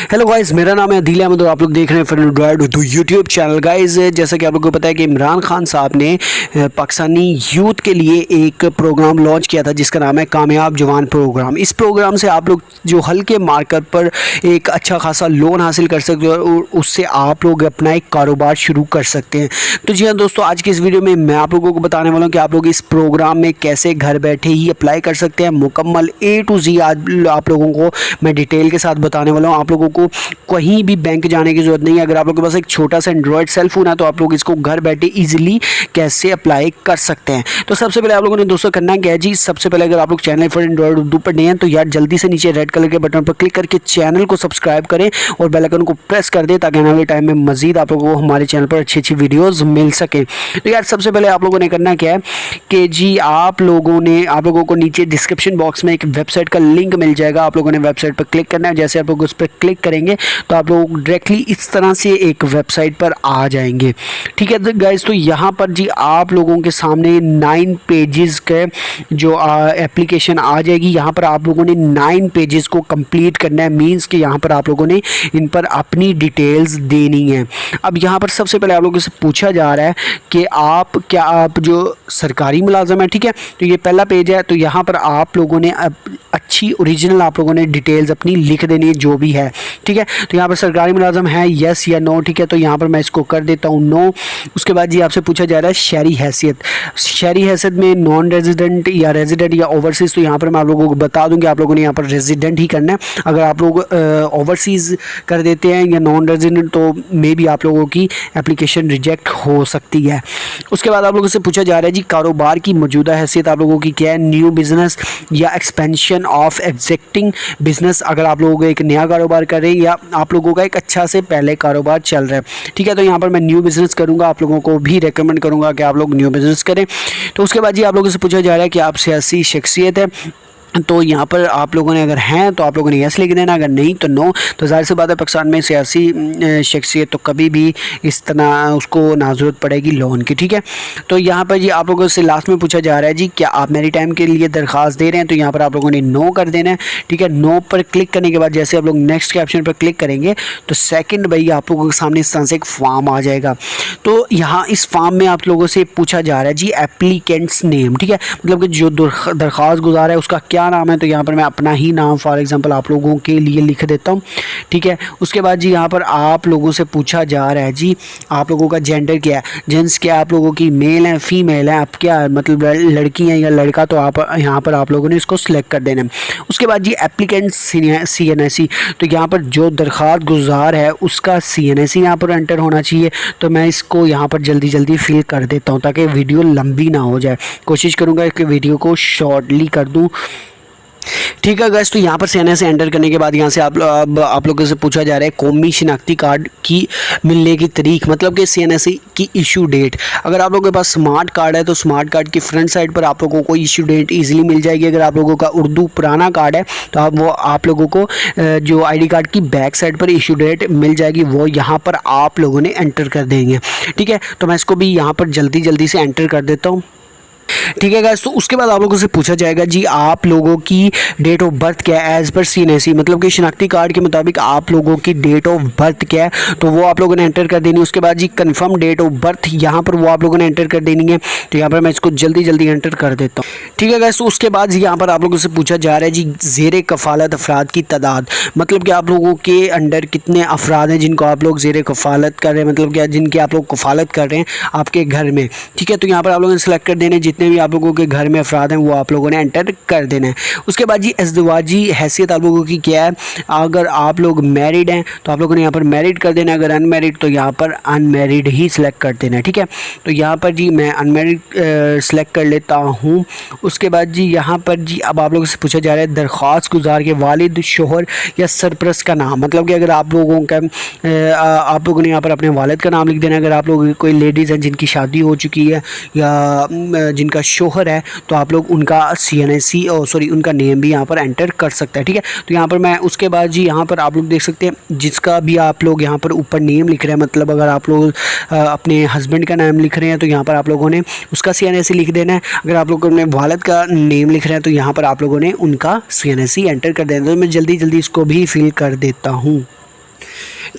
Hello guys, मेरा नाम है अदील अहमद और आप लोग देख रहे हैं fun drive to YouTube channel. Guys, जैसा कि आप लोगों को पता है कि इमरान खान साहब ने पाकिस्तानी यूथ के लिए एक प्रोग्राम लॉन्च किया था जिसका नाम है कामयाब जवान प्रोग्राम। इस प्रोग्राम से आप लोग जो हल्के मार्केट पर एक अच्छा खासा लोन हासिल कर सकते हो और उससे आप लोग अपना एक कारोबार शुरू कर सकते हैं। तो जी हाँ दोस्तों, आज की इस वीडियो में मैं आप लोगों को बताने वाला हूँ कि आप लोग इस प्रोग्राम में कैसे घर बैठे ही अप्लाई कर सकते हैं। मुकम्मल A to Z आज आप लोगों को मैं डिटेल के साथ बताने वाला हूँ। आप लोगों को कहीं भी बैंक जाने की ज़रूरत नहीं है। अगर आप लोगों के पास एक छोटा सा एंड्रॉयड सेल फोन है तो आप लोग इसको घर बैठे इजीली कैसे अप्लाई कर सकते हैं। तो सबसे पहले आप लोगों ने दोस्तों करना क्या है जी, सबसे पहले अगर आप लोग चैनल फॉर एंड्रॉयड उर्दू पर नए हैं तो यार जल्दी से नीचे रेड कलर के बटन पर क्लिक करके चैनल को सब्सक्राइब करें और बेल आइकन को प्रेस कर दें ताकि आने वाले टाइम में मजीद आप लोगों को हमारे चैनल पर अच्छी अच्छी वीडियोज़ मिल सकें। तो यार सबसे पहले आप लोगों ने करना क्या है कि जी आप लोगों को नीचे डिस्क्रिप्शन बॉक्स में एक वेबसाइट का लिंक मिल जाएगा। आप लोगों ने वेबसाइट पर क्लिक करना है। जैसे आप लोग उस पर क्लिक करेंगे तो आप लोग डायरेक्टली इस तरह से एक वेबसाइट पर आ जाएंगे। ठीक है तो गाइस, तो यहाँ पर जी आप लोगों के सामने 9 पेजेस के जो एप्लीकेशन आ जाएगी। यहाँ पर आप लोगों ने 9 पेजेस को कंप्लीट करना है। मींस कि यहाँ पर आप लोगों ने इन पर अपनी डिटेल्स देनी है। अब यहाँ पर सबसे पहले आप लोगों से पूछा जा रहा है कि आप जो सरकारी मुलाजम है, ठीक है, तो ये पहला पेज है। तो यहाँ पर आप लोगों ने अच्छी ओरिजिनल आप लोगों ने डिटेल्स अपनी लिख देनी है जो भी है। ठीक है, तो यहाँ पर सरकारी मुलाजम है यस या नो। ठीक है, तो यहाँ पर मैं इसको कर देता हूँ नो। उसके बाद जी आपसे पूछा जा रहा है शहरी हैसियत। शहरी हैसियत में नॉन रेजिडेंट या रेजिडेंट या ओवरसीज़, तो यहाँ पर मैं आप लोगों को बता दूँ कि आप लोगों ने यहाँ पर रेजिडेंट ही करना है। अगर आप लोग ओवरसीज़ कर देते हैं या नॉन रेजिडेंट तो मे बी आप लोगों की एप्लीकेशन रिजेक्ट हो सकती है। उसके बाद आप लोगों से पूछा जा रहा है जी कारोबार की मौजूदा हैसियत आप लोगों की क्या है, न्यू बिज़नेस या एक्सपेंशन ऑफ एग्जिस्टिंग बिज़नेस। अगर आप लोगों को एक नया कारोबार कर रहे हैं या आप लोगों का एक अच्छा से पहले कारोबार चल रहा है। ठीक है, तो यहाँ पर मैं न्यू बिज़नेस करूँगा। आप लोगों को भी रेकमेंड करूँगा कि आप लोग न्यू बिज़नेस करें। तो उसके बाद जी आप लोगों से पूछा जा रहा है कि आप सियासी शख्सियत है, तो यहाँ पर आप लोगों ने अगर हैं तो आप लोगों ने यस लिख देना, अगर नहीं तो नो। तो जाहिर सी बात है पाकिस्तान में सियासी शख्सियत तो कभी भी इस तरह उसको ना ज़रूरत पड़ेगी लोन की। ठीक है, तो यहाँ पर जी आप लोगों से लास्ट में पूछा जा रहा है जी क्या आप मेरी टाइम के लिए दरख्वास्त दे रहे हैं, तो यहाँ पर आप लोगों ने नो कर देना है। ठीक है, नो पर क्लिक करने के बाद जैसे आप लोग नेक्स्ट के ऑप्शन पर क्लिक करेंगे तो सेकेंड भाई आप लोगों के सामने इस तरह से एक फॉर्म आ जाएगा। तो यहाँ इस फॉर्म में आप लोगों से पूछा जा रहा है जी एप्लीकेंट्स नेम। ठीक है, मतलब कि जो दरख्वास्त गुजार है उसका क्या नाम है, तो यहाँ पर मैं अपना ही नाम फॉर एग्जांपल आप लोगों के लिए लिख देता हूँ। ठीक है, उसके बाद जी यहाँ पर आप लोगों से पूछा जा रहा है जी आप लोगों का जेंडर क्या है, जेंट्स क्या आप लोगों की, मेल है फीमेल है, आप क्या मतलब लड़की हैं या लड़का, तो आप यहाँ पर आप लोगों ने इसको सिलेक्ट कर देना है। उसके बाद जी एप्लीकेंट CNSE, तो यहाँ पर जो दरख्वास्त गुजार है उसका CNSE यहाँ पर एंटर होना चाहिए। तो मैं इसको यहाँ पर जल्दी फिल कर देता हूँ ताकि वीडियो लंबी ना हो जाए। कोशिश करूँगा कि वीडियो को शॉर्टली कर दूँ। ठीक है गाइस, तो यहाँ पर CNSE एंटर करने के बाद यहाँ से आप लोगों से पूछा जा रहा है कौमी शनाख्ती कार्ड की मिलने की तारीख, मतलब कि CNSE की इशू डेट। अगर आप लोगों के पास स्मार्ट कार्ड है तो स्मार्ट कार्ड की फ्रंट साइड पर आप लोगों को इशू डेट इजीली मिल जाएगी। अगर आप लोगों का उर्दू पुराना कार्ड है तो आप लोगों को जो ID कार्ड की बैक साइड पर इशू डेट मिल जाएगी, वो यहाँ पर आप लोगों ने एंटर कर देंगे। ठीक है, तो मैं इसको भी यहाँ पर जल्दी से एंटर कर देता हूँ। ठीक है गाइस, तो उसके बाद आप लोगों से पूछा जाएगा जी आप लोगों की डेट ऑफ बर्थ क्या है एज पर CNSE, मतलब कि शनाख्ती कार्ड के मुताबिक आप लोगों की डेट ऑफ बर्थ क्या है, तो वो आप लोगों ने एंटर कर देनी है। उसके बाद जी कंफर्म डेट ऑफ बर्थ यहाँ पर वो आप लोगों ने एंटर कर देनी है। तो यहाँ पर मैं इसको जल्दी एंटर कर देता हूँ। ठीक है गाइस, तो उसके बाद यहाँ पर आप लोगों से पूछा जा रहा है जी ज़ेर कफ़ालत अफराद की तादाद, मतलब कि आप लोगों के अंडर कितने अफराद हैं जिनको आप लोग ज़ेर कफ़ालत कर रहे हैं, मतलब क्या जिनकी आप लोग कफ़ालत कर रहे हैं आपके घर में। ठीक है, तो यहाँ पर आप लोगों ने सेलेक्ट कर देने जितने भी आप लोगों के घर में अफराद हैं वो आप लोगों ने एंटर कर देना है। उसके बाद जी अज़दवाजी हैसियत आप लोगों की क्या है, अगर आप लोग मैरिड हैं तो आप लोगों ने यहाँ पर मैरिड कर देना है, अगर अनमैरिड तो यहाँ पर अनमैरिड ही सिलेक्ट कर देना है। ठीक है, तो यहाँ पर जी मैं अनमैरिड सिलेक्ट कर लेता हूँ। उसके बाद जी यहाँ पर जी अब आप लोगों से पूछा जा रहा है दरख्वास्त गुजार के वालिद, शोहर या सरपरस्त का नाम, मतलब कि अगर आप लोगों ने यहाँ पर अपने वालिद का नाम लिख देना। अगर आप लोग कोई लेडीज़ हैं जिनकी शादी हो चुकी है या जिनका शोहर है तो आप लोग उनका CNSE उनका नेम भी यहाँ पर एंटर कर सकते हैं। ठीक है, तो यहाँ पर मैं उसके बाद जी यहाँ पर आप लोग देख सकते हैं जिसका भी आप लोग यहाँ पर ऊपर नेम लिख रहे हैं, मतलब अगर आप लोग अपने हस्बैंड का नाम लिख रहे हैं तो यहाँ पर आप लोगों ने उसका CNSE लिख देना है। अगर आप लोग अपने वालिद का नेम लिख रहे हैं तो यहाँ पर आप लोगों ने उनका CNSE एंटर कर देना है। तो मैं जल्दी इसको भी फिल कर देता हूँ।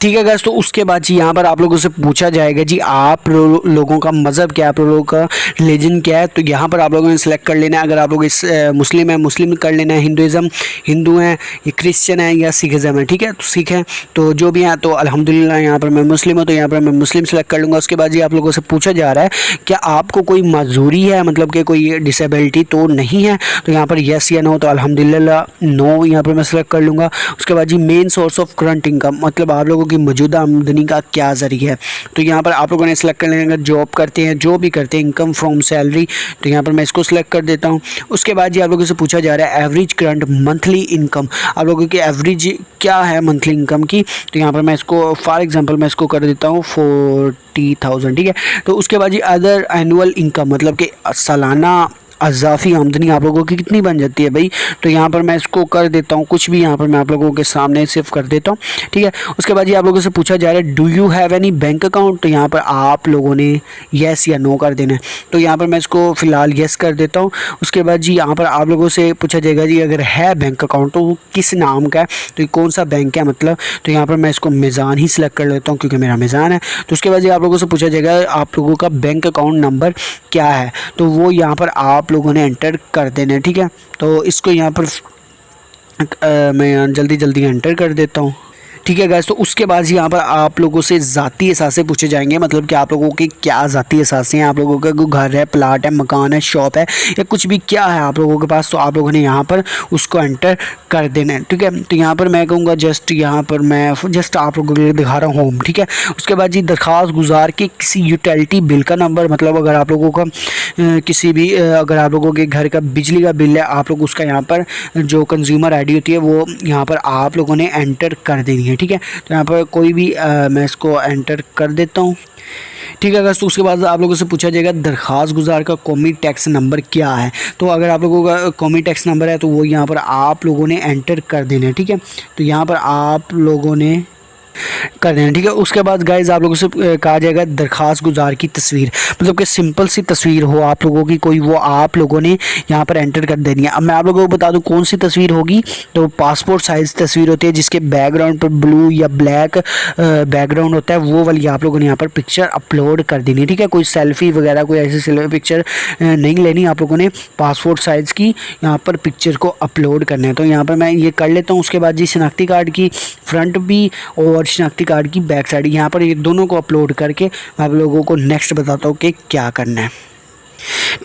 ठीक है गाइस, तो उसके बाद जी यहाँ पर आप लोगों से पूछा जाएगा जी आप लोगों का मज़हब क्या है, आप लोगों का रिलीजन क्या है। तो यहाँ पर आप लोगों ने सेलेक्ट कर लेना है। अगर आप लोग इस मुस्लिम है, मुस्लिम कर लेना है, हिंदुज़म हिंदू हैं, ये क्रिश्चियन है या सिखिज़म है, ठीक है, तो सिख है, तो जो भी हैं। तो अल्हम्दुलिल्लाह यहाँ पर मैं मुस्लिम हूँ, तो यहाँ पर मैं मुस्लिम सेलेक्ट कर लूँगा। उसके बाद जी आप लोगों से पूछा जा रहा है क्या आपको कोई मजदूरी है, मतलब कि कोई डिसेबिलिटी तो नहीं है। तो यहाँ पर येस या नो, तो अल्हम्दुलिल्लाह नो यहाँ पर मैं सेलेक्ट कर लूँगा। उसके बाद जी main source of current income, मतलब आप लोगों की मौजूदा आमदनी का क्या ज़रिया है। तो यहाँ पर आप लोगों ने सेलेक्ट कर लेना, अगर जॉब करते हैं, जो भी करते हैं, इनकम फ्रॉम सैलरी, तो यहाँ पर मैं इसको सेलेक्ट कर देता हूँ। उसके बाद जी आप लोगों से पूछा जा रहा है एवरेज करंट मंथली इनकम, आप लोगों की एवरेज क्या है मंथली इनकम की। तो यहाँ पर मैं इसको फॉर एग्जांपल मैं इसको कर देता हूँ 40,000, ठीक है। तो उसके बाद जी अदर एनुअल इनकम, मतलब कि सालाना अज़ाफ़ी आमदनी आप लोगों की कितनी बन जाती है भाई। तो यहाँ पर मैं इसको कर देता हूँ कुछ भी, यहाँ पर मैं आप लोगों के सामने सिर्फ कर देता हूँ, ठीक है। उसके बाद ये आप लोगों से पूछा जा रहा है do you have any bank account. तो यहाँ पर आप लोगों ने येस या नो कर देना है। तो यहाँ पर मैं इसको फ़िलहाल येस कर देता हूँ। उसके बाद जी यहाँ पर आप लोगों से पूछा जाएगा जी अगर है बैंक अकाउंट तो वो किस नाम का है, तो ये कौन सा बैंक है मतलब। तो यहाँ पर मैं इसको मीज़ान ही सिलेक्ट कर लेता हूँ क्योंकि मेरा मीज़ान है। तो उसके बाद जी आप लोगों से पूछा जाएगा आप लोगों का बैंक अकाउंट नंबर क्या है, तो वो यहाँ पर आप लोगों ने एंटर कर देना है, ठीक है। तो इसको यहाँ पर मैं जल्दी एंटर कर देता हूँ, ठीक है गाइस। तो उसके बाद यहाँ पर आप लोगों से ज़ाती एहसासे पूछे जाएंगे, मतलब कि आप लोगों के क्या ज़ाती एहसासे हैं, आप लोगों का कोई घर है, प्लाट है, मकान है, शॉप है या कुछ भी क्या है आप लोगों के पास, तो आप लोगों ने यहाँ पर उसको एंटर कर देना है, ठीक है। तो यहाँ पर मैं कहूँगा जस्ट यहाँ पर मैं जस्ट आप लोगों के लिए दिखा रहा हूँ होम, ठीक है। उसके बाद जी दरख्वास्त गुजार के किसी यूटिलिटी बिल का नंबर, मतलब अगर आप लोगों का किसी भी अगर आप लोगों के घर का बिजली का बिल है, आप लोग उसका यहाँ पर जो कंज्यूमर आईडी होती है वो यहाँ पर आप लोगों ने एंटर कर देनी है, ठीक है। तो यहाँ पर कोई भी मैं इसको एंटर कर देता हूँ, ठीक है अगर। तो उसके बाद आप लोगों से पूछा जाएगा दरख्वास्त गुजार का कौमी टैक्स नंबर क्या है। तो अगर आप लोगों का कौमी टैक्स नंबर है तो वो यहाँ पर आप लोगों ने एंटर कर देना है, ठीक है। तो यहाँ पर आप लोगों ने कर देना, ठीक है। उसके बाद गाइज आप लोगों से कहा जाएगा दरख्वास्त गुजार की तस्वीर, मतलब कि सिंपल सी तस्वीर हो आप लोगों की कोई, वो आप लोगों ने यहाँ पर एंटर कर देनी है। अब मैं आप लोगों को बता दूँ कौन सी तस्वीर होगी, तो पासपोर्ट साइज़ तस्वीर होती है जिसके बैकग्राउंड पर ब्लू या ब्लैक बैकग्राउंड होता है, वो वाली आप लोगों ने यहाँ पर पिक्चर अपलोड कर देनी है, ठीक है। कोई सेल्फी वगैरह कोई ऐसी सेल्फी पिक्चर नहीं लेनी, आप लोगों ने पासपोर्ट साइज़ की यहाँ पर पिक्चर को अपलोड करना है। तो यहाँ पर मैं ये कर लेता हूँ। उसके बाद जी शनाख्ती कार्ड की फ्रंट भी और शनाख्ती कार्ड की बैक साइड, यहाँ पर ये दोनों को अपलोड करके मैं आप लोगों को नेक्स्ट बताता हूँ कि क्या करना है,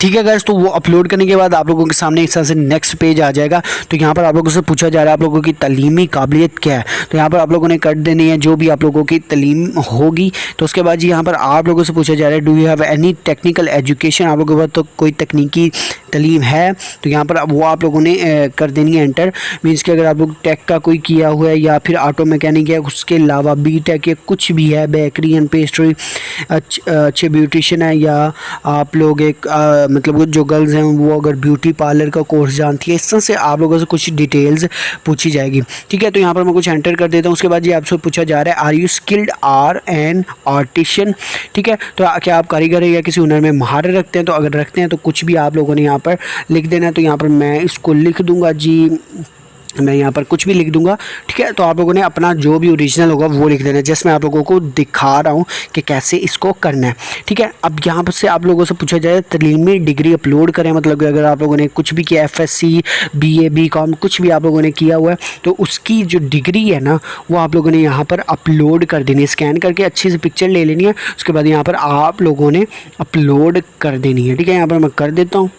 ठीक है गाइस। तो वो अपलोड करने के बाद आप लोगों के सामने इस तरह से नेक्स्ट पेज आ जाएगा। तो यहाँ पर आप लोगों से पूछा जा रहा है आप लोगों की तलीमी काबिलियत क्या है। तो यहाँ पर आप लोगों ने कर देनी है जो भी आप लोगों की तलीम होगी। तो उसके बाद जी यहाँ पर आप लोगों से पूछा जा रहा है do you have any technical education, आप लोगों के पास तो कोई तकनीकी तलीम है। तो यहाँ पर वो आप लोगों ने कर देनी है एंटर, मीन्स कि अगर आप लोग टेक का कोई किया हुआ है या फिर ऑटो मैकेनिक है, उसके अलावा बी टेक या कुछ भी है, बेकरी एंड पेस्ट्री, अच्छे ब्यूटिशियन है, या आप लोग एक मतलब जो गर्ल्स हैं वो अगर ब्यूटी पार्लर का कोर्स जानती है, इस तरह से आप लोगों से कुछ डिटेल्स पूछी जाएगी, ठीक है। तो यहाँ पर मैं कुछ एंटर कर देता हूँ। उसके बाद ये आपसे पूछा जा रहा है are you skilled or an artisan, ठीक है। तो क्या आप कारीगर या किसी हुनर में महारत रखते हैं, तो अगर रखते हैं तो कुछ भी आप लोगों ने यहाँ पर लिख देना है। तो यहाँ पर मैं इसको लिख दूंगा जी, मैं यहाँ पर कुछ भी लिख दूंगा, ठीक है। तो आप लोगों ने अपना जो भी ओरिजिनल होगा वो लिख देना है, जैसे मैं आप लोगों को दिखा रहा हूँ कि कैसे इसको करना है, ठीक है। अब यहाँ पर से आप लोगों से पूछा जाए तलीमी डिग्री अपलोड करें, मतलब कि अगर आप लोगों ने कुछ भी किया FSc BA BCom कुछ भी आप लोगों ने किया हुआ है, तो उसकी जो डिग्री है ना वो आप लोगों ने यहाँ पर अपलोड कर देनी है, स्कैन करके अच्छी से पिक्चर ले लेनी है। उसके बाद यहाँ पर आप लोगों ने अपलोड कर देनी है, ठीक है। यहाँ पर मैं कर देता हूँ,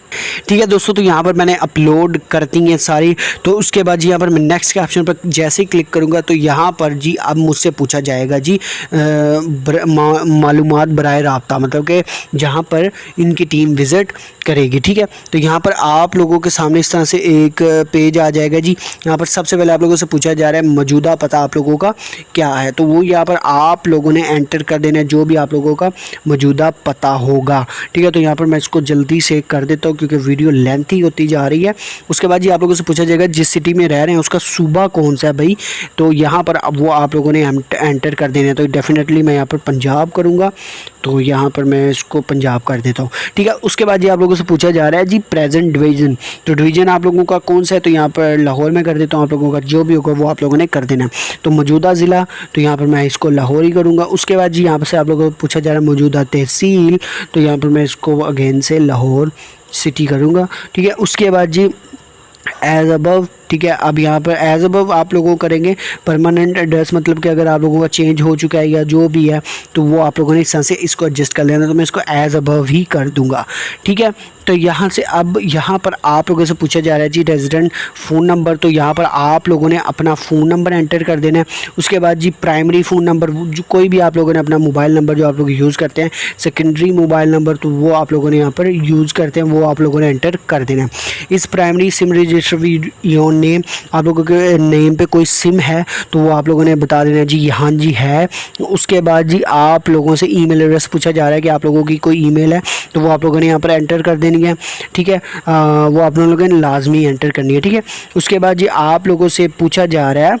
ठीक है दोस्तों। तो यहाँ पर मैंने अपलोड कर दी है सारी। तो उसके बाद जी यहाँ पर मैं नेक्स्ट के ऑप्शन पर जैसे ही क्लिक करूँगा तो यहाँ पर जी अब मुझसे पूछा जाएगा जी मालूमात बराए राब्ता, मतलब कि जहाँ पर इनकी टीम विज़िट करेगी, ठीक है। तो यहाँ पर आप लोगों के सामने इस तरह से एक पेज आ जाएगा जी। यहाँ पर सबसे पहले आप लोगों से पूछा जा रहा है मौजूदा पता आप लोगों का क्या है, तो वो यहाँ पर आप लोगों ने एंटर कर देना है जो भी आप लोगों का मौजूदा पता होगा, ठीक है। तो यहाँ पर मैं इसको जल्दी से कर देता हूँ क्योंकि वीडियो लेंथी होती जा रही है। उसके बाद जी आप लोगों से पूछा जाएगा जिस सिटी में रह रहे हैं उसका सूबा कौन सा है भाई, तो यहाँ पर अब वो आप लोगों ने एंटर कर देना है। तो डेफिनेटली मैं यहाँ पर पंजाब करूँगा, तो यहाँ पर मैं इसको पंजाब कर देता हूँ, ठीक है। उसके बाद ये आप लोगों से पूछा जा रहा है जी प्रेजेंट डिवीज़न, तो डिवीज़न आप लोगों का कौन सा है, तो यहाँ पर लाहौर में कर देता हूँ। आप लोगों का जो भी होगा वो आप लोगों ने कर देना है। तो मौजूदा ज़िला, तो यहाँ पर मैं इसको लाहौर ही करूँगा। उसके बाद जी यहाँ से आप लोगों को पूछा जा रहा है मौजूदा तहसील, तो यहाँ पर मैं इसको अगेन से लाहौर सिटी करूँगा, ठीक है। उसके बाद जी एज अबव, ठीक है। अब यहाँ पर एज अबव आप लोगों को करेंगे परमानेंट एड्रेस, मतलब कि अगर आप लोगों का चेंज हो चुका है या जो भी है तो वो आप लोगों ने इस तरह से इसको एडजस्ट कर लेना। तो मैं इसको एज अबव ही कर दूंगा, ठीक है। तो यहाँ से अब यहाँ पर आप लोगों से पूछा जा रहा है जी रेजिडेंट फ़ोन नंबर, तो यहाँ पर आप लोगों ने अपना फ़ोन नंबर एंटर कर देना है। उसके बाद जी प्राइमरी फ़ोन नंबर, जो कोई भी आप लोगों ने अपना मोबाइल नंबर जो आप लोग यूज़ करते हैं, सेकेंडरी मोबाइल नंबर तो वो आप लोगों ने यहाँ पर यूज़ करते हैं, वो आप लोगों ने एंटर कर देना है। इस primary SIM register your name, आप लोगों के नेम पे कोई सिम है तो वो आप लोगों ने बता देना है जी हाँ जी है। उसके बाद जी आप लोगों से ईमेल एड्रेस पूछा जा रहा है कि आप लोगों की कोई ईमेल है, तो वो आप लोगों ने यहाँ पर एंटर कर देनी है, ठीक है। वो आप लोगों ने लाजमी एंटर करनी है, ठीक है। उसके बाद जी आप लोगों से पूछा जा रहा है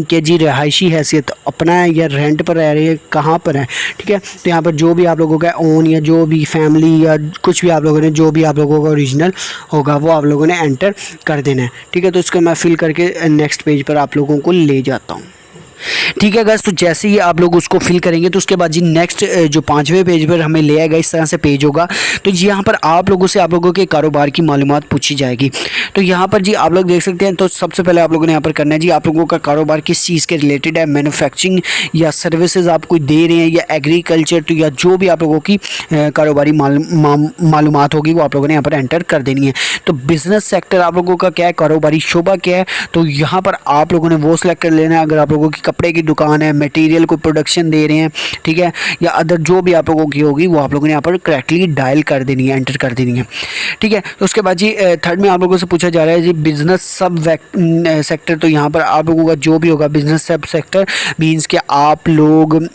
कि जी रिहायशी हैसियत अपना है या रेंट पर रह रहे हैं, कहाँ पर है, ठीक है। तो यहाँ पर जो भी आप लोगों का ओन या जो भी फैमिली या कुछ भी आप लोगों ने जो भी आप लोगों का ओरिजिनल होगा वो आप लोगों ने एंटर कर देना है, ठीक है। तो इसको मैं फिल करके नेक्स्ट पेज पर आप लोगों को ले जाता हूँ, ठीक है गाइस। तो जैसे ही आप लोग उसको फिल करेंगे तो उसके बाद जी नेक्स्ट जो 5वें पेज पर हमें ले आएगा, इस तरह से पेज होगा। तो जी यहाँ पर आप लोगों से आप लोगों के कारोबार की मालूमात पूछी जाएगी। तो यहाँ पर जी आप लोग देख सकते हैं, तो सबसे पहले आप लोगों ने यहाँ पर करना है जी आप लोगों का कारोबार किस चीज़ के रिलेटेड है, मैन्युफैक्चरिंग या सर्विसेज आप कोई दे रहे हैं या एग्रीकल्चर, तो या जो भी आप लोगों की कारोबारी मालूमात होगी वो आप लोगों ने यहाँ पर एंटर कर देनी है। तो बिज़नेस सेक्टर आप लोगों का क्या है, कारोबारी शोबा क्या है, तो यहाँ पर आप लोगों ने वो सिलेक्ट कर लेना है। अगर आप लोगों की कपड़े की दुकान है, मटेरियल को प्रोडक्शन दे रहे हैं, ठीक है, या अदर जो भी आप लोगों की होगी वो आप लोगों ने यहाँ पर करेक्टली डायल कर देनी है, एंटर कर देनी है, ठीक है। तो उसके बाद जी थर्ड में आप लोगों से पूछा जा रहा है जी बिजनेस सब सेक्टर, तो यहाँ पर आप लोगों का जो भी होगा बिजनेस सब सेक्टर मीन्स कि आप लोग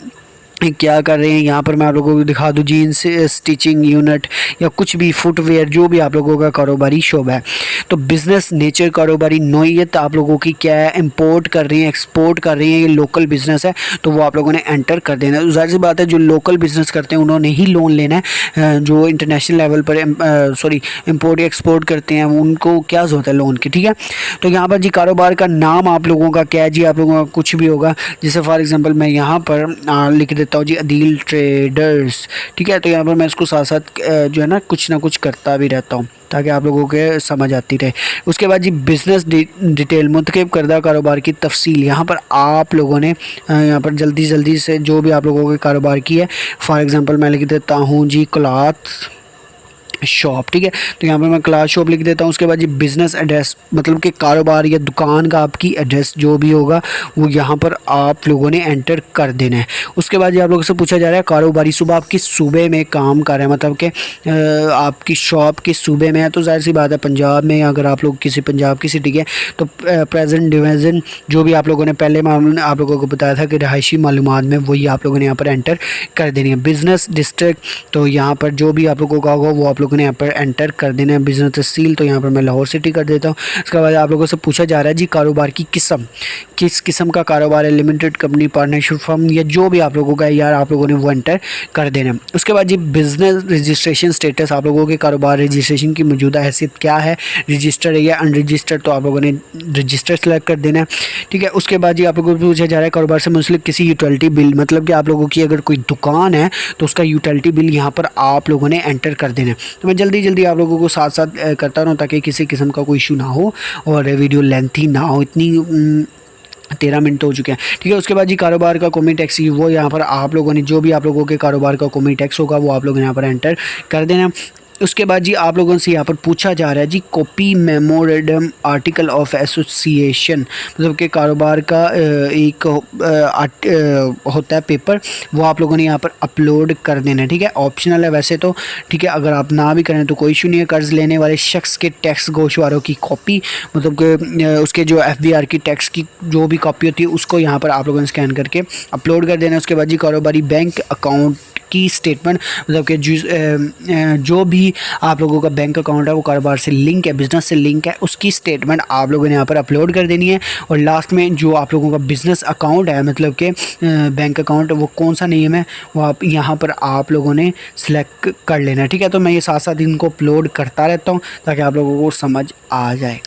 क्या कर रहे हैं। यहाँ पर मैं आप लोगों को दिखा दूँ जीन्स स्टिचिंग यूनिट या कुछ भी फुटवेयर, जो भी आप लोगों का कारोबारी शोबा है। तो बिज़नेस नेचर, कारोबारी नोयत आप लोगों की क्या है, इंपोर्ट कर रही हैं, एक्सपोर्ट कर रही हैं, ये लोकल बिज़नेस है तो वो आप लोगों ने एंटर कर देना है। तो जाहिर सी बात है जो लोकल बिज़नेस करते हैं उन्होंने ही लोन लेना है, जो इंटरनेशनल लेवल पर इंपोर्ट या एक्सपोर्ट करते हैं उनको क्या ज़रूरत है लोन की, ठीक है। तो यहाँ पर जी कारोबार का नाम आप लोगों का क्या है जी, आप लोगों का कुछ भी होगा, जैसे फॉर एग्जांपल मैं यहाँ पर लिख देता हूँ जी अदील ट्रेडर्स, ठीक है। तो यहाँ पर मैं इसको साथ साथ जो है ना कुछ करता भी रहता हूँ ताकि आप लोगों के समझ आती रहे। उसके बाद जी बिज़नेस डिटेल मुंतखब करदा कारोबार की तफसील, यहाँ पर आप लोगों ने यहाँ पर जल्दी से जो भी आप लोगों के कारोबार की है, फॉर एग्ज़ाम्पल मैं लिख देता हूँ जी क्लॉथ शॉप, ठीक है। तो यहाँ पर मैं क्लास शॉप लिख देता हूँ। उसके बाद जी बिज़नेस एड्रेस, मतलब कि कारोबार या दुकान का आपकी एड्रेस जो भी होगा वो यहाँ पर आप लोगों ने एंटर कर देना है। उसके बाद जी आप लोगों से पूछा जा रहा है कारोबारी सूबा, आप किस सूबे में काम कर रहे हैं, मतलब कि आपकी शॉप किस सूबे में है। तो जाहिर सी बात है पंजाब में, अगर आप लोग किसी पंजाब की सिटी के तो प्रेजेंट डिवीज़न जो भी आप लोगों ने पहले मामले आप लोगों को बताया था कि रहायशी मालूमात में, वही आप लोगों ने यहाँ पर एंटर कर देनी है। बिज़नेस डिस्ट्रिक्ट, तो यहाँ पर जो भी आप लोगों का होगा वो आप लोगों ने यहाँ पर एंटर कर देना है। बिजनेस तहसील, तो यहाँ पर मैं लाहौर सिटी कर देता हूँ। उसके बाद आप लोगों से पूछा जा रहा है जी कारोबार की किस्म, किस किस्म का कारोबार है, लिमिटेड कंपनी, पार्टनरशिप फर्म, या जो भी आप लोगों का है यार आप लोगों ने वो एंटर कर देना है। उसके बाद जी बिज़नेस रजिस्ट्रेशन स्टेटस, आप लोगों के कारोबार रजिस्ट्रेशन की मौजूदा हैसियत क्या है, रजिस्टर्ड है या अनरजिस्टर्ड, तो आप लोगों ने रजिस्टर सेलेक्ट कर देना है, ठीक है। उसके बाद जी आप लोगों को पूछा जा रहा है कारोबार से मुंसलिक किसी यूटिलिटी बिल, मतलब कि आप लोगों की अगर कोई दुकान है तो उसका यूटिलिटी बिल यहाँ पर आप लोगों ने एंटर कर देना है। तो मैं जल्दी आप लोगों को साथ साथ करता रहूँ ताकि किसी किस्म का कोई इशू ना हो और वीडियो लेंथी ना हो। इतनी 13 मिनट हो चुके हैं, ठीक है। उसके बाद जी कारोबार का कॉमी टैक्स, वो यहाँ पर आप लोगों ने जो भी आप लोगों के कारोबार का कॉमी टैक्स होगा वो आप लोगों ने यहाँ पर एंटर कर देना। उसके बाद जी आप लोगों से यहाँ पर पूछा जा रहा है जी copy memorandum article of association, मतलब कि कारोबार का एक होता है पेपर, वो आप लोगों ने यहाँ पर अपलोड कर देना है, ठीक है। ऑप्शनल है वैसे तो, ठीक है, अगर आप ना भी करें तो कोई इशू नहीं है। कर्ज लेने वाले शख्स के टैक्स गोशवारों की कॉपी, मतलब कि उसके जो FBR की टैक्स की जो भी कॉपी होती है उसको यहाँ पर आप लोगों ने स्कैन करके अपलोड कर देना है। उसके बाद जी कारोबारी बैंक अकाउंट की स्टेटमेंट, मतलब कि जो भी भी आप लोगों का बैंक अकाउंट है वो कारोबार से लिंक है, बिजनेस से लिंक है, उसकी स्टेटमेंट आप लोगों ने यहाँ पर अपलोड कर देनी है। और लास्ट में जो आप लोगों का बिजनेस अकाउंट है, मतलब कि बैंक अकाउंट, वो कौन सा नेम है वो आप यहाँ पर आप लोगों ने सिलेक्ट कर लेना है। ठीक है, तो मैं ये साथ साथ इनको अपलोड करता रहता हूँ ताकि आप लोगों को समझ आ जाए।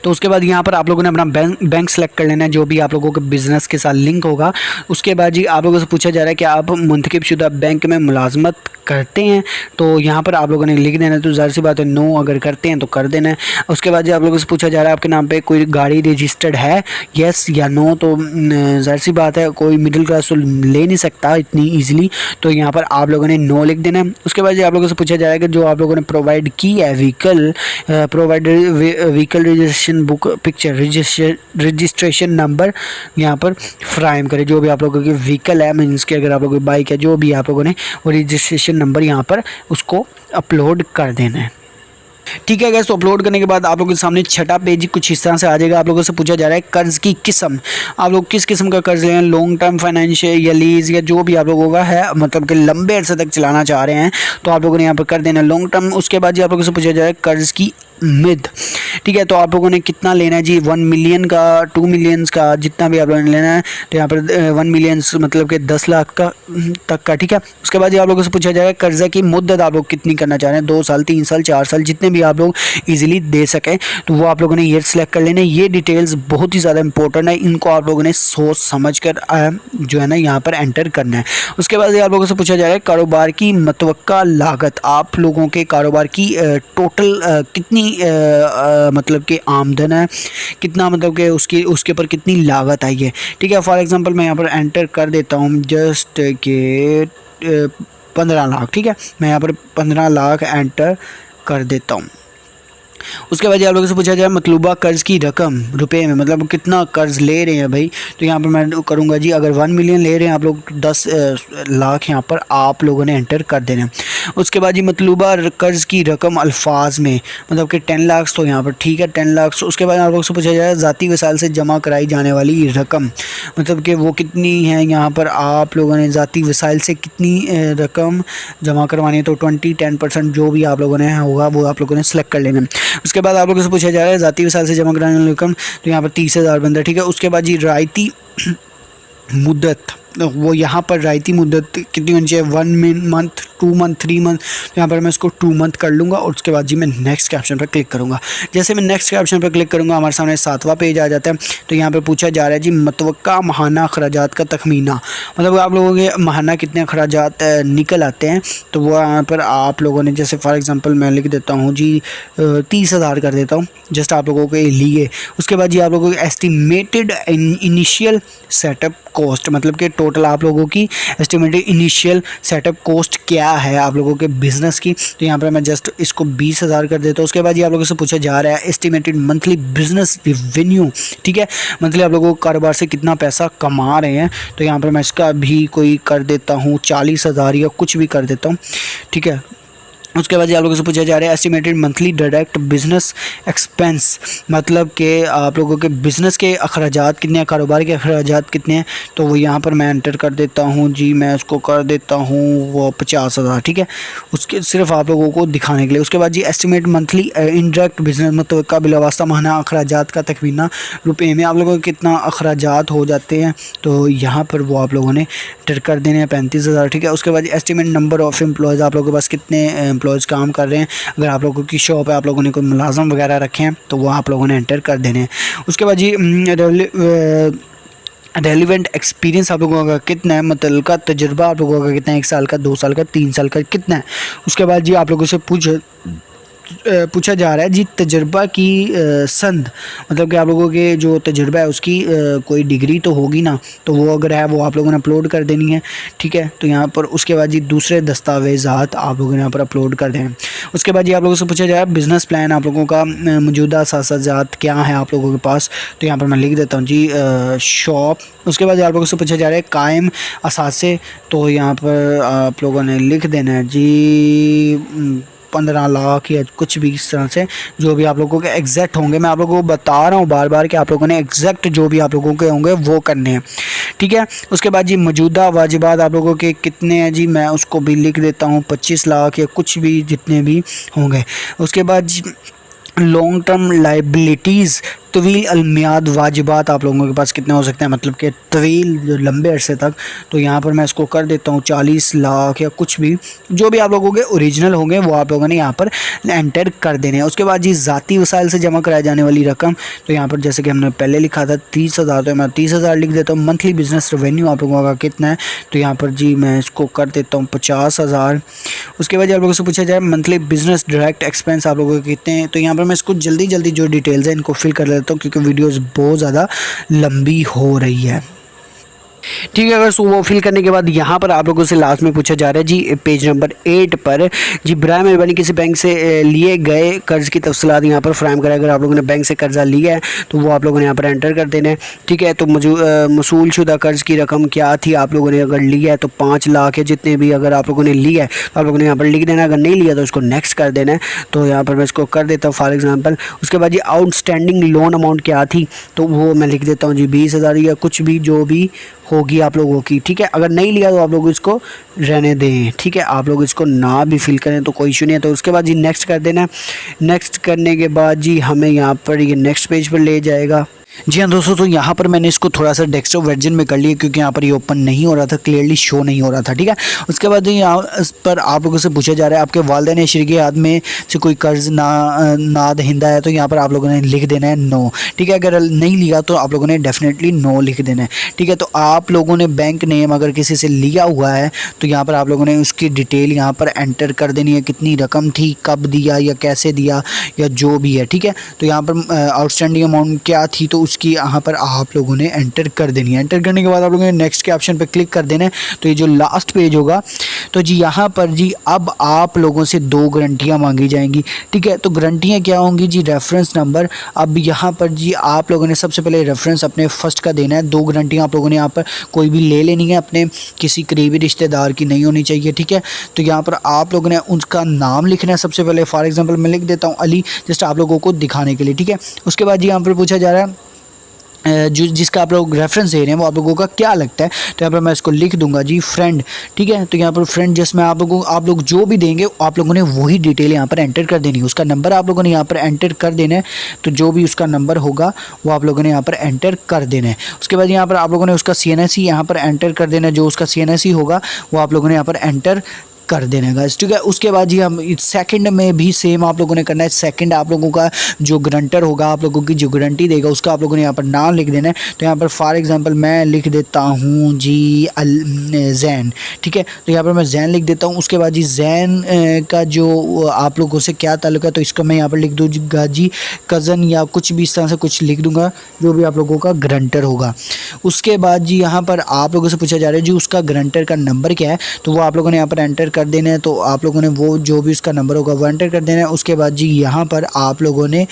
तो उसके बाद यहाँ पर आप लोगों ने अपना बैंक सेलेक्ट कर लेना है जो भी आप लोगों के बिज़नेस के साथ लिंक होगा। उसके बाद जी आप लोगों से पूछा जा रहा है कि आप मुंतखब-शुदा बैंक में मुलाजमत करते हैं, तो यहाँ पर आप लोगों ने लिख देना है। तो ज़ाहिर सी बात है नो अगर करते हैं तो कर देना है। उसके बाद जी आप लोगों से पूछा जा रहा है आपके नाम पे कोई गाड़ी रजिस्टर्ड है, येस या नो। तो ज़ाहिर सी बात है कोई मिडिल क्लास तो ले नहीं सकता इतनी ईजिली, तो यहाँ पर आप लोगों ने नो लिख देना है। उसके बाद जी आप लोगों से पूछा जा रहा है कि जो आप लोगों ने प्रोवाइड की है vehicle, vehicle registration book, picture, registration number यहाँ पर फ्राहम करें। जो भी आप लोगों की व्हीकल है, मीन्स कि अगर आप लोगों की बाइक है, जो भी आप लोगों ने वो रजिस्ट्रेशन नंबर यहाँ पर उसको अपलोड कर देना है। ठीक है गैस, तो अपलोड करने के बाद आप लोगों के सामने छठा पेज कुछ इस तरह से आ जाएगा। आप लोगों से पूछा जा रहा है कर्ज की किस्म, आप लोग किस किस्म का कर्ज लें, लॉन्ग टर्म फाइनेंशियल या लीज या जो भी आप लोगों का है, मतलब कि लंबे अरसे तक चलाना चाह रहे हैं तो आप लोगों ने यहाँ पर कर देना लॉन्ग टर्म। उसके बाद जी आप लोगों से पूछा जा रहा है कर्ज की उम्मीद। ठीक है, तो आप लोगों ने कितना लेना है जी, 1 मिलियन का, 2 मिलियंस का, जितना भी आप लोगों ने लेना है। तो यहाँ पर 1 मिलियंस मतलब कि 10 लाख का तक का। ठीक है, उसके बाद आप लोगों से पूछा जाएगा कर्जा की मुद्दत आप लोग कितनी करना चाह रहे हैं, 2 साल, 3 साल, 4 साल, जितने भी आप लोग ईजिली दे सकें, तो वो आप लोगों ने ये सिलेक्ट कर लेना है। ये डिटेल्स बहुत ही ज़्यादा इंपॉर्टेंट है, इनको आप लोगों ने सोच समझ कर जो है ना यहाँ पर एंटर करना है। उसके बाद आप लोगों से पूछा जा रहा है कारोबार की मतवक्का लागत, आप लोगों के कारोबार की टोटल कितनी मतलब कि आमदन है, कितना मतलब कि उसके ऊपर कितनी लागत आई है। ठीक है, फॉर एग्जांपल मैं यहाँ पर एंटर कर देता हूँ जस्ट के 15 लाख। ठीक है, मैं यहाँ पर 15 लाख एंटर कर देता हूँ। उसके बाद आप लोगों से पूछा जाए मतलूबा कर्ज़ की रकम रुपए में, मतलब कितना कर्ज़ ले रहे हैं भाई, तो यहाँ पर मैं करूँगा जी अगर 1 मिलियन ले रहे हैं आप लोग, 10 लाख यहाँ पर आप लोगों ने एंटर कर देना है। उसके बाद जी मतलूबा कर्ज़ की रकम अल्फाज में, मतलब कि 10 लाख, तो यहाँ पर ठीक है 10 लाख। उसके बाद आप लोगों से पूछा जाए ज़ाती वसाइल से जमा कराई जाने वाली रकम, मतलब कि वो कितनी है, यहाँ पर आप लोगों ने ज़ाती वसाइल से कितनी रकम जमा करवानी है, तो 10% जो भी आप लोगों ने होगा वो आप लोगों ने सेलेक्ट कर लेना। उसके बाद आप लोगों से पूछा जा रहा है ज़ाती वसाइल से जमा कराने वाली रकम, तो यहाँ पर 30,000 बनता है। ठीक है, उसके बाद जी रायती मुद्दत, वो यहाँ पर रायती मुद्दत कितनी होनी चाहिए, 1 मंथ, 2 मंथ, 3 मंथ, यहाँ पर मैं इसको 2 मंथ कर लूँगा। और उसके बाद जी मैं नेक्स्ट कैप्शन पर क्लिक करूँगा। जैसे मैं नेक्स्ट कैप्शन पर क्लिक करूँगा हमारे सामने 7वां पेज आ जाता है। तो यहाँ पर पूछा जा रहा है जी मतवक्का माहाना अखराजात का तखमीना, मतलब आप लोगों के माहाना कितने अखराजात निकल आते हैं, तो वो यहाँ पर आप लोगों ने जैसे फॉर एग्ज़ाम्पल मैं लिख देता हूँ जी 30,000 कर देता हूँ जस्ट आप लोगों के लिए। उसके बाद जी आप लोगों को एस्टिमेटेड इनिशियल सेटअप कॉस्ट, मतलब कि टोटल आप लोगों की एस्टिमेटेड इनिशियल सेटअप कॉस्ट क्या है आप लोगों के बिज़नेस की, तो यहाँ पर मैं जस्ट इसको 20,000 कर देता हूँ। उसके बाद ये आप लोगों से पूछा जा रहा है एस्टिमेटेड मंथली बिजनेस रेवेन्यू। ठीक है, मंथली आप लोगों को कारोबार से कितना पैसा कमा रहे हैं, तो यहाँ पर मैं इसका भी कोई कर देता हूँ 40,000 या कुछ भी कर देता हूँ। ठीक है, उसके बाद आप लोगों से पूछा जा रहा है estimated monthly direct business expense, मतलब कि आप लोगों के बिज़नेस के अखराजात कितने हैं, कारोबार के अखराजात कितने हैं, तो वो यहाँ पर मैं एंटर कर देता हूँ जी, मैं उसको कर देता हूँ वो 50,000। ठीक है, उसके सिर्फ आप लोगों को दिखाने के लिए। उसके बाद जी एस्टिमेट मंथली इनडायरेक्ट बिजनेस मतवक्का बिलावास्ता माहाना अखराजात का तखमीना रुपये में आप लोगों के कितना अखराजात हो जाते हैं, तो यहाँ पर वो आप लोगों ने एंटर कर देने हैं 35,000। ठीक है, उसके बाद एस्टिमेट नंबर ऑफ एम्प्लॉयज़, आप लोगों के पास कितने एम्प्लॉयज़ काम कर रहे हैं, अगर आप लोगों की शॉप है, आप लोगों ने कोई मुलाजम वगैरह रखे हैं, तो वो आप लोगों ने एंटर कर देने हैं। उसके बाद जी रेलिवेंट एक्सपीरियंस आप लोगों का कितना है, मतलब का तजुर्बा आप लोगों का कितना है, 1 साल का, 2 साल का, 3 साल का कितना है। उसके बाद जी आप लोगों से पूछा जा रहा है जी तजर्बा की संद, मतलब कि आप लोगों के जो तजर्बा है उसकी कोई डिग्री तो होगी ना, तो वो अगर है वो आप लोगों ने अपलोड कर देनी है। ठीक है, तो यहाँ पर उसके बाद जी दूसरे दस्तावेज़ात आप लोगों ने यहाँ पर अपलोड कर दें। उसके बाद जी आप लोगों से पूछा जाए बिज़नेस प्लान, आप लोगों का मौजूदा असासाजात क्या है आप लोगों के पास, तो यहाँ पर मैं लिख देता हूँ जी शॉप। उसके बाद आप लोगों से पूछा जा रहा है कायम असासे, तो यहाँ पर आप लोगों ने लिख देना है जी 15 लाख या कुछ भी इस तरह से जो भी आप लोगों के एग्जैक्ट होंगे। मैं आप लोगों को बता रहा हूँ बार बार कि आप लोगों ने एग्जैक्ट जो भी आप लोगों के होंगे वो करने हैं, ठीक है। उसके बाद जी मौजूदा वाजिबात आप लोगों के कितने हैं जी, मैं उसको भी लिख देता हूँ 25 लाख या कुछ भी जितने भी होंगे। उसके बाद जी लॉन्ग टर्म लाइबिलिटीज़ तवील अलमियाद वाजिबात आप लोगों के पास कितने हो सकते हैं, मतलब कि तवील जो लंबे अरसे तक। तो यहाँ पर मैं इसको कर देता हूँ 40 लाख या कुछ भी जो भी आप लोगों के ओरिजिनल होंगे वो आप लोगों ने यहाँ पर एंटर कर देने हैं। उसके बाद जी ज़ाती वसाइल से जमा कराई जाने वाली रकम, तो यहाँ पर जैसे कि हमने पहले लिखा था 30,000, तो मैं 30,000 लिख देता हूँ। मंथली बिजनेस रेवेन्यू आप लोगों का कितना है, तो यहाँ पर जी मैं इसको कर देता हूँ 50,000। उसके बाद आप लोगों से पूछा जाए मंथली बिजनेस डायरेक्ट एक्सपेंस आप लोगों के कितने हैं, तो यहाँ पर मैं इसको जल्दी जल्दी जो डिटेल्स है इनको फिल कर लेता हूँ क्योंकि वीडियोस बहुत ज़्यादा लंबी हो रही है, ठीक है। अगर वो फिल करने के बाद यहाँ पर आप लोगों से लास्ट में पूछा जा रहा है जी पेज नंबर 8 पर जी बराए मेहरबानी किसी बैंक से लिए गए कर्ज़ की तफसीलात यहाँ पर फ्राहम करें। अगर आप लोगों ने बैंक से कर्जा लिया है तो वो आप लोगों ने यहाँ पर एंटर कर देना है, ठीक है। तो मसूल शुदा कर्ज़ की रकम क्या थी आप लोगों ने अगर लिया है तो 5 लाख है, जितने भी अगर आप लोगों ने लिया है तो आप लोगों ने यहाँ पर लिख देना है। अगर नहीं लिया तो उसको नेक्स्ट कर देना है, तो यहाँ पर मैं इसको कर देता हूँ फॉर एग्जाम्पल। उसके बाद जी आउटस्टैंडिंग लोन अमाउंट क्या थी, तो वो मैं लिख देता हूँ जी 20,000 या कुछ भी जो भी होगी आप लोगों की, ठीक है। अगर नहीं लिया तो आप लोग इसको रहने दें, ठीक है। आप लोग इसको ना भी फिल करें तो कोई इशू नहीं है। तो उसके बाद जी नेक्स्ट कर देना है। नेक्स्ट करने के बाद जी हमें यहाँ पर ये नेक्स्ट पेज पर ले जाएगा। जी हाँ दोस्तों, तो यहाँ पर मैंने इसको थोड़ा सा डेस्कटॉप वर्जन में कर लिया क्योंकि यहाँ पर ये ओपन नहीं हो रहा था, क्लियरली शो नहीं हो रहा था, ठीक है। उसके बाद यहाँ इस पर आप लोगों से पूछा जा रहा है आपके वालिदैन या शरीके याद में से कोई कर्ज ना दहिंदा है, तो यहाँ पर आप लोगों ने लिख देना है नो, ठीक है। अगर नहीं लिया तो आप लोगों ने डेफिनेटली नो लिख देना है, ठीक है। तो आप लोगों ने बैंक नेम अगर किसी से लिया हुआ है तो यहाँ पर आप लोगों ने उसकी डिटेल यहाँ पर एंटर कर देनी है, कितनी रकम थी, कब दिया या कैसे दिया या जो भी है, ठीक है। तो यहाँ पर आउटस्टैंडिंग अमाउंट क्या थी तो उसकी यहाँ पर आप लोगों ने एंटर कर देनी है। एंटर करने के बाद आप लोगों ने नेक्स्ट के ऑप्शन पर क्लिक कर देना है। तो ये जो लास्ट पेज होगा, तो जी यहाँ पर जी अब आप लोगों से 2 गारंटियाँ मांगी जाएंगी, ठीक है। तो गारंटियाँ क्या होंगी जी, रेफरेंस नंबर। अब यहाँ पर जी आप लोगों ने सबसे पहले रेफरेंस अपने फर्स्ट का देना है। 2 गारंटियाँ आप लोगों ने यहाँ पर कोई भी ले लेनी है, अपने किसी करीबी रिश्तेदार की नहीं होनी चाहिए, ठीक है। तो यहाँ पर आप लोगों ने उनका नाम लिखना है सबसे पहले। फॉर एग्जाम्पल मैं लिख देता हूँ अली, जस्ट आप लोगों को दिखाने के लिए, ठीक है। उसके बाद जी यहाँ पर पूछा जा रहा है जो जिसका आप लोग रेफरेंस दे रहे हैं वो आप लोगों का क्या लगता है, तो यहाँ पर मैं इसको लिख दूंगा जी फ्रेंड, ठीक है। तो यहाँ पर फ्रेंड जिसमें आप लोग जो भी देंगे आप लोगों ने वही डिटेल यहाँ पर एंटर कर देनी है। उसका नंबर आप लोगों ने यहाँ पर एंटर कर देना है, तो जो भी उसका नंबर होगा वो आप लोगों ने यहाँ पर एंटर कर देना है। उसके बाद यहाँ पर आप लोगों ने उसका CNSE यहाँ पर एंटर कर देना है। जो उसका CNSE होगा वो आप लोगों ने यहाँ पर एंटर कर देना गाइस, ठीक है। उसके बाद जी हम सेकंड में भी सेम आप लोगों ने करना है। सेकंड आप लोगों का जो गारंटर होगा, आप लोगों की जो गारंटी देगा उसका आप लोगों ने यहाँ पर नाम लिख देना है। तो यहाँ पर फॉर एग्जांपल मैं लिख देता हूँ जी जैन, ठीक है। तो यहाँ पर मैं जैन लिख देता हूँ। उसके बाद जी जैन का जो आप लोगों से क्या ताल्लुक है, तो इसका मैं यहाँ पर लिख दूँगा जी कज़न या कुछ भी इस तरह से कुछ लिख दूँगा जो भी आप लोगों का गारंटर होगा। उसके बाद जी यहाँ पर आप लोगों से पूछा जा रहा है जी उसका गारंटर का नंबर क्या है, तो वो आप लोगों ने यहाँ पर एंटर कर देना है। तो आप लोगों ने वो जो भी उसका नंबर होगा वो एंटर कर देना है। उसके बाद जी यहाँ पर आप लोगों ने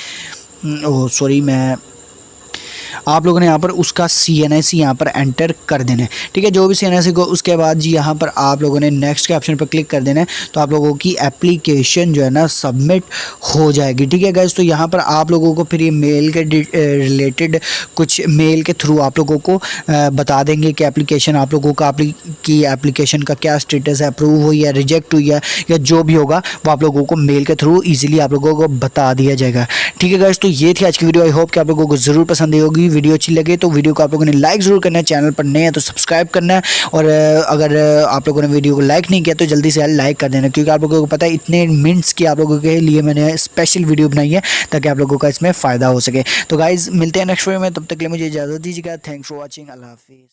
आप लोगों ने यहाँ पर उसका CNSE यहाँ पर एंटर कर देना है, ठीक है। जो भी CNSE को, उसके बाद जी यहाँ पर आप लोगों ने नेक्स्ट के ऑप्शन पर क्लिक कर देना है। तो आप लोगों की एप्लीकेशन जो है ना सबमिट हो जाएगी, ठीक है गाइस। तो यहाँ पर आप लोगों को फिर ये मेल के रिलेटेड कुछ मेल के थ्रू आप लोगों को बता देंगे कि एप्लीकेशन आप लोगों का की एप्लीकेशन का क्या स्टेटस है, अप्रूव हुई है, रिजेक्ट हुई है या जो भी होगा वो आप लोगों को मेल के थ्रू ईजिली आप लोगों को बता दिया जाएगा, ठीक है गाइस। तो ये थी आज की वीडियो। आई होप कि आप लोगों को ज़रूर पसंद आई होगी। वीडियो अच्छी लगे तो वीडियो को आप लोगों ने लाइक ज़रूर करना है, चैनल पर नए हैं तो सब्सक्राइब करना है, और अगर आप लोगों ने वीडियो को लाइक नहीं किया तो जल्दी से लाइक कर देना, क्योंकि आप लोगों को पता है इतने मिनट्स की आप लोगों के लिए मैंने स्पेशल वीडियो बनाई है ताकि आप लोगों का इसमें फ़ायदा हो सके। तो गाइज़ मिलते हैं नेक्स्ट वीडियो में, तब तक के लिए मुझे इजाज़त दीजिएगा। Thanks for watching. अल्लाह हाफिज़।